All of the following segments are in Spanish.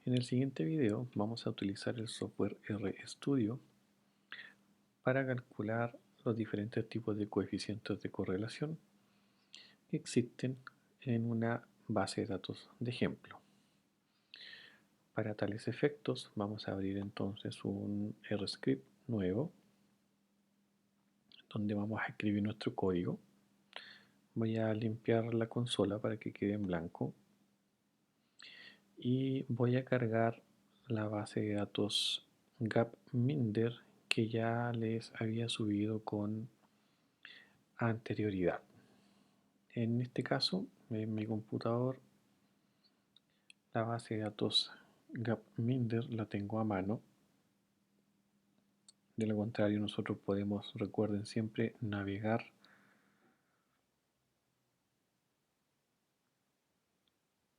En el siguiente video vamos a utilizar el software RStudio para calcular los diferentes tipos de coeficientes de correlación que existen en una base de datos de ejemplo. Para tales efectos vamos a abrir entonces un RScript nuevo donde vamos a escribir nuestro código. Voy a limpiar la consola para que quede en blanco y voy a cargar la base de datos Gapminder que ya les había subido con anterioridad. En este caso, en mi computador, la base de datos Gapminder la tengo a mano. De lo contrario, nosotros podemos, recuerden siempre, navegar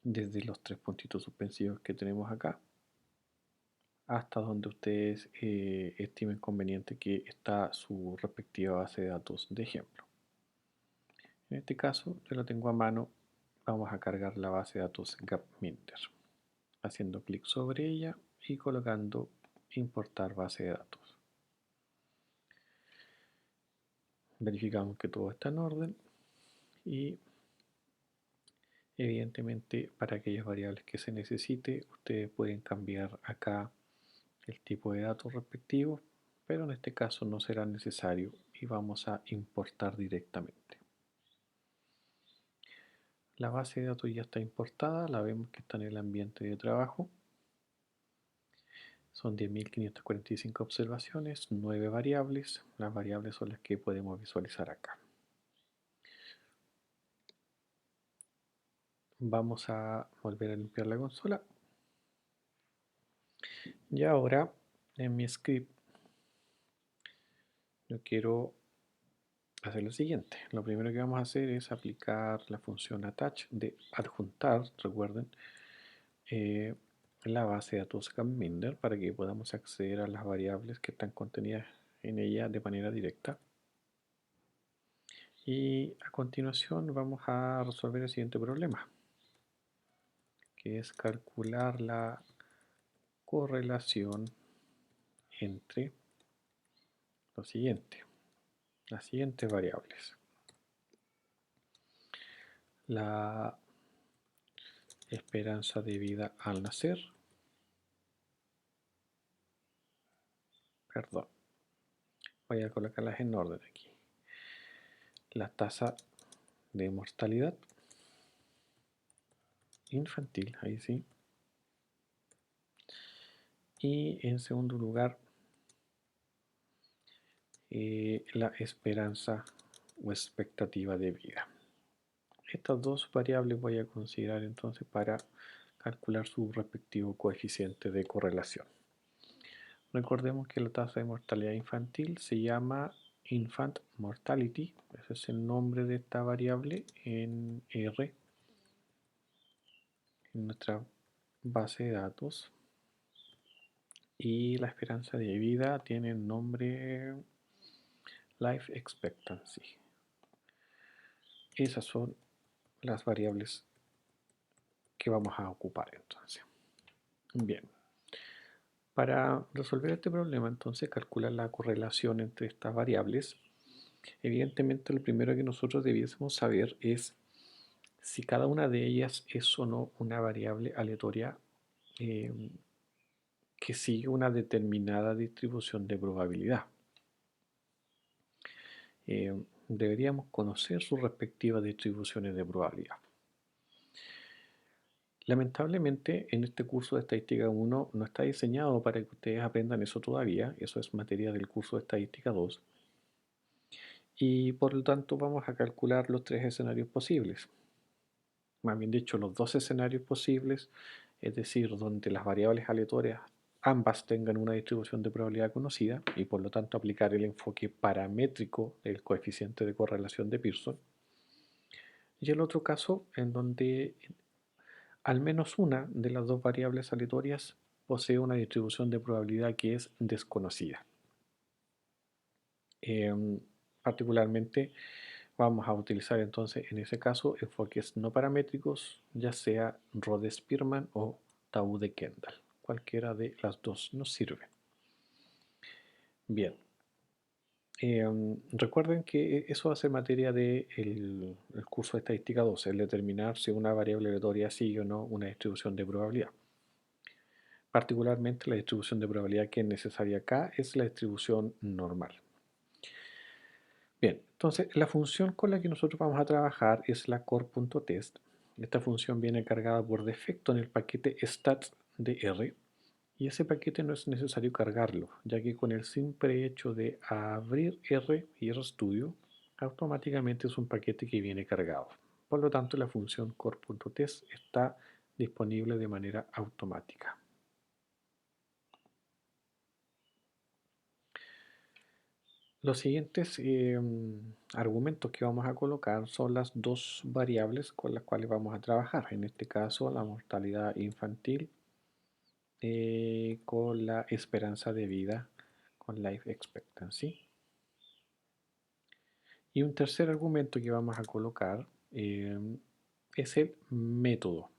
desde los tres puntitos suspensivos que tenemos acá hasta donde ustedes estimen conveniente que está su respectiva base de datos de ejemplo. En este caso, yo la tengo a mano. Vamos a cargar la base de datos Gapminder, haciendo clic sobre ella y colocando importar base de datos. Verificamos que todo está en orden y evidentemente para aquellas variables que se necesite ustedes pueden cambiar acá el tipo de datos respectivos, pero en este caso no será necesario y vamos a importar directamente. La base de datos ya está importada, la vemos que está en el ambiente de trabajo. Son 10.545 observaciones, 9 variables. Las variables son las que podemos visualizar acá. Vamos a volver a limpiar la consola. Y ahora en mi script yo quiero hacer lo siguiente. Lo primero que vamos a hacer es aplicar la función attach de adjuntar, recuerden, la base de datos Gapminder para que podamos acceder a las variables que están contenidas en ella de manera directa. Y a continuación vamos a resolver el siguiente problema, que es calcular la correlación entre las siguientes variables. La esperanza de vida al nacer, perdón, voy a colocarlas en orden aquí. La tasa de mortalidad infantil, ahí sí. Y en segundo lugar, la esperanza o expectativa de vida. Estas dos variables voy a considerar entonces para calcular su respectivo coeficiente de correlación. Recordemos que la tasa de mortalidad infantil se llama infant mortality, ese es el nombre de esta variable en R en nuestra base de datos, y la esperanza de vida tiene el nombre life expectancy. Esas son las variables que vamos a ocupar entonces. Bien, para resolver este problema entonces calcular la correlación entre estas variables, evidentemente lo primero que nosotros debiésemos saber es si cada una de ellas es o no una variable aleatoria que sigue una determinada distribución de probabilidad. Deberíamos conocer sus respectivas distribuciones de probabilidad. Lamentablemente en este curso de Estadística 1 no está diseñado para que ustedes aprendan eso todavía, eso es materia del curso de Estadística 2, y por lo tanto vamos a calcular los tres escenarios posibles. Más bien dicho, los dos escenarios posibles, es decir, donde las variables aleatorias ambas tengan una distribución de probabilidad conocida y por lo tanto aplicar el enfoque paramétrico del coeficiente de correlación de Pearson. Y el otro caso en donde al menos una de las dos variables aleatorias posee una distribución de probabilidad que es desconocida. Particularmente vamos a utilizar entonces en ese caso enfoques no paramétricos, ya sea Rhodes-Spearman o tau de Kendall. Cualquiera de las dos nos sirve. Bien. Recuerden que eso va a ser materia del el curso de estadística 2, el determinar si una variable aleatoria sigue o no una distribución de probabilidad. Particularmente la distribución de probabilidad que es necesaria acá es la distribución normal. Bien, entonces la función con la que nosotros vamos a trabajar es la core.test. Esta función viene cargada por defecto en el paquete stats de R y ese paquete no es necesario cargarlo, ya que con el simple hecho de abrir R y RStudio, automáticamente es un paquete que viene cargado. Por lo tanto, la función core.test está disponible de manera automática. Los siguientes argumentos que vamos a colocar son las dos variables con las cuales vamos a trabajar. En este caso, la mortalidad infantil con la esperanza de vida, con life expectancy. Y un tercer argumento que vamos a colocar es el método.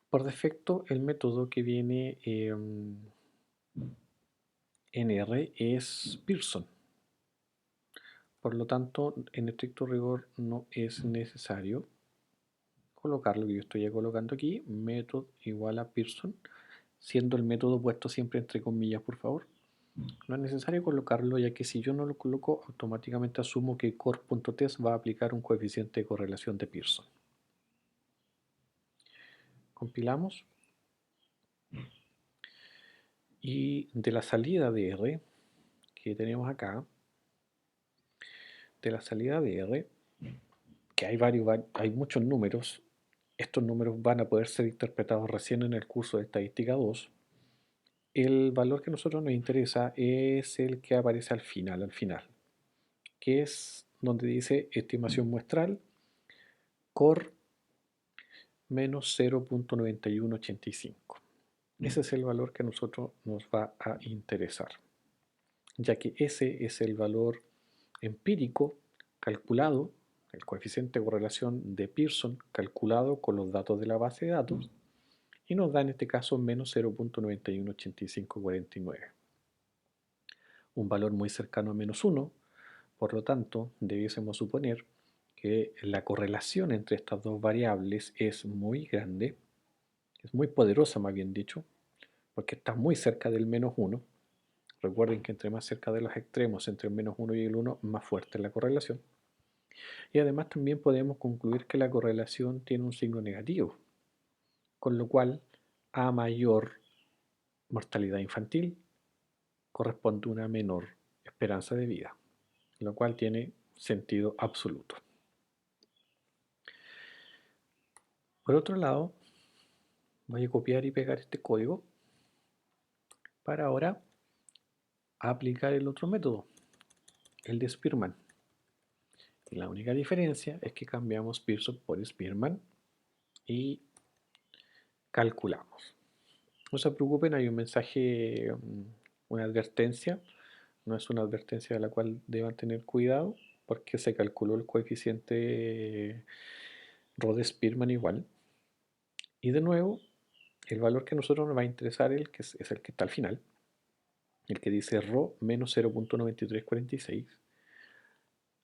Por defecto, el método que viene en R es Pearson. Por lo tanto, en estricto rigor no es necesario colocarlo, que yo estoy ya colocando aquí, method igual a Pearson, siendo el método puesto siempre entre comillas, por favor. No es necesario colocarlo, ya que si yo no lo coloco, automáticamente asumo que core.test va a aplicar un coeficiente de correlación de Pearson. Compilamos. Y de la salida de R que tenemos acá, de la salida de R, que hay muchos números, estos números van a poder ser interpretados recién en el curso de estadística 2. El valor que a nosotros nos interesa es el que aparece al final, que es donde dice estimación muestral core menos 0.9185. Ese es el valor que a nosotros nos va a interesar, ya que ese es el valor empírico calculado, el coeficiente de correlación de Pearson calculado con los datos de la base de datos, y nos da en este caso menos 0.918549. Un valor muy cercano a menos 1, por lo tanto, debiésemos suponer que la correlación entre estas dos variables es muy grande, es muy poderosa más bien dicho, porque está muy cerca del menos 1. Recuerden que entre más cerca de los extremos, entre el menos 1 y el 1, más fuerte es la correlación. Y además también podemos concluir que la correlación tiene un signo negativo, con lo cual a mayor mortalidad infantil corresponde una menor esperanza de vida, lo cual tiene sentido absoluto. Por otro lado, voy a copiar y pegar este código para ahora aplicar el otro método, el de Spearman. Y la única diferencia es que cambiamos Pearson por Spearman y calculamos. No se preocupen, hay un mensaje, una advertencia. No es una advertencia de la cual deban tener cuidado porque se calculó el coeficiente Rode-Spearman igual. Y de nuevo, el valor que a nosotros nos va a interesar es el que está al final, el que dice Rho menos 0.9346.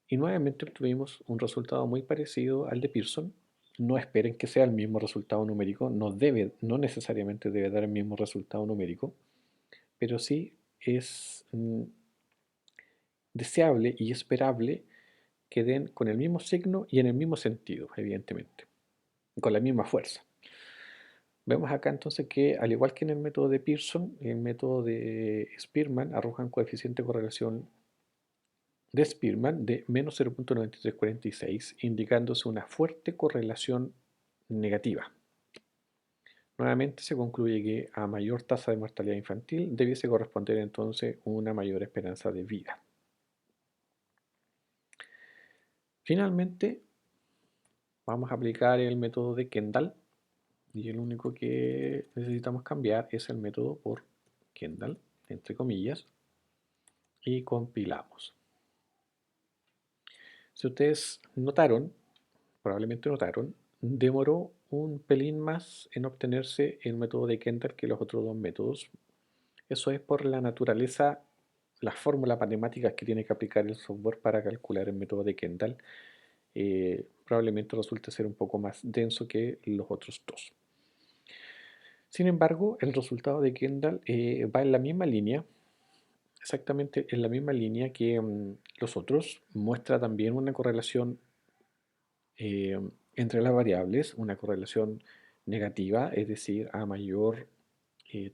Y nuevamente obtuvimos un resultado muy parecido al de Pearson. No esperen que sea el mismo resultado numérico, no necesariamente debe dar el mismo resultado numérico, pero sí es deseable y esperable que den con el mismo signo y en el mismo sentido, evidentemente, con la misma fuerza. Vemos acá entonces que, al igual que en el método de Pearson, el método de Spearman arroja un coeficiente de correlación de Spearman de menos 0.9346, indicándose una fuerte correlación negativa. Nuevamente se concluye que a mayor tasa de mortalidad infantil debiese corresponder entonces una mayor esperanza de vida. Finalmente, vamos a aplicar el método de Kendall y el único que necesitamos cambiar es el método por Kendall, entre comillas, y compilamos. Si ustedes notaron, probablemente notaron, demoró un pelín más en obtenerse el método de Kendall que los otros dos métodos. Eso es por la naturaleza, las fórmulas matemáticas que tiene que aplicar el software para calcular el método de Kendall. Probablemente resulte ser un poco más denso que los otros dos. Sin embargo, el resultado de Kendall va en la misma línea, exactamente en la misma línea que los otros. Muestra también una correlación eh, entre las variables, una correlación negativa, es decir, a mayor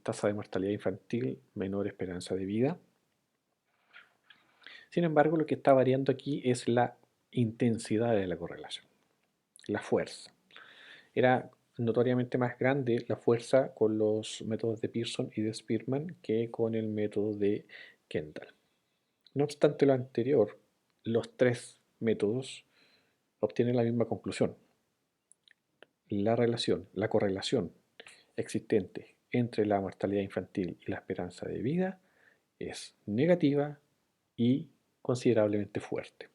tasa de mortalidad infantil, menor esperanza de vida. Sin embargo, lo que está variando aquí es la intensidad de la correlación, la fuerza. Era notoriamente más grande la fuerza con los métodos de Pearson y de Spearman que con el método de Kendall. No obstante lo anterior, los tres métodos obtienen la misma conclusión. La correlación existente entre la mortalidad infantil y la esperanza de vida es negativa y considerablemente fuerte.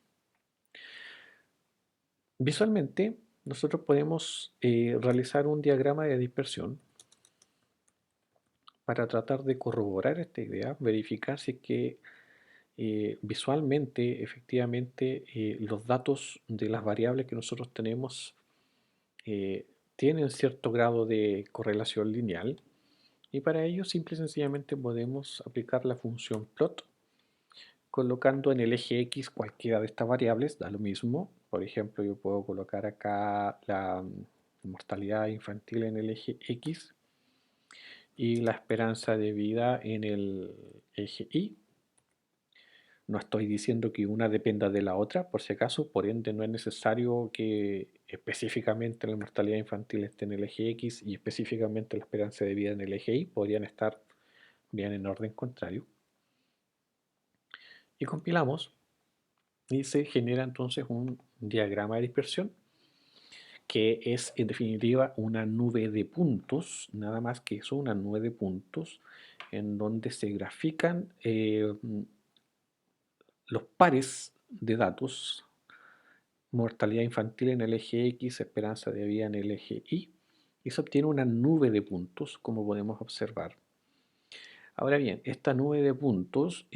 Visualmente, nosotros podemos realizar un diagrama de dispersión para tratar de corroborar esta idea, verificar si es que visualmente, efectivamente, los datos de las variables que nosotros tenemos eh, tienen cierto grado de correlación lineal, y para ello simple y sencillamente podemos aplicar la función plot colocando en el eje X cualquiera de estas variables, da lo mismo. Por ejemplo, yo puedo colocar acá la mortalidad infantil en el eje X y la esperanza de vida en el eje Y. No estoy diciendo que una dependa de la otra, por si acaso, por ende no es necesario que específicamente la mortalidad infantil esté en el eje X y específicamente la esperanza de vida en el eje Y, podrían estar bien en orden contrario. Y compilamos y se genera entonces un diagrama de dispersión que es en definitiva una nube de puntos, nada más que eso, una nube de puntos en donde se grafican los pares de datos, mortalidad infantil en el eje X, esperanza de vida en el eje Y, y se obtiene una nube de puntos, como podemos observar. Ahora bien, esta nube de puntos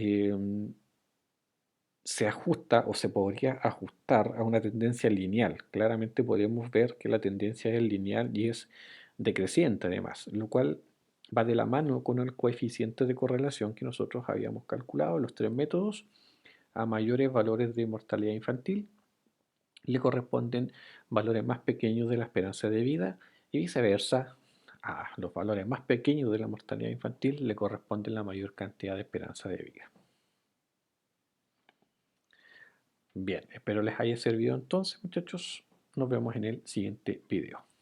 se ajusta o se podría ajustar a una tendencia lineal. Claramente podemos ver que la tendencia es lineal y es decreciente además, lo cual va de la mano con el coeficiente de correlación que nosotros habíamos calculado en los tres métodos. A mayores valores de mortalidad infantil le corresponden valores más pequeños de la esperanza de vida y viceversa. A los valores más pequeños de la mortalidad infantil le corresponde la mayor cantidad de esperanza de vida. Bien, espero les haya servido entonces, muchachos. Nos vemos en el siguiente video.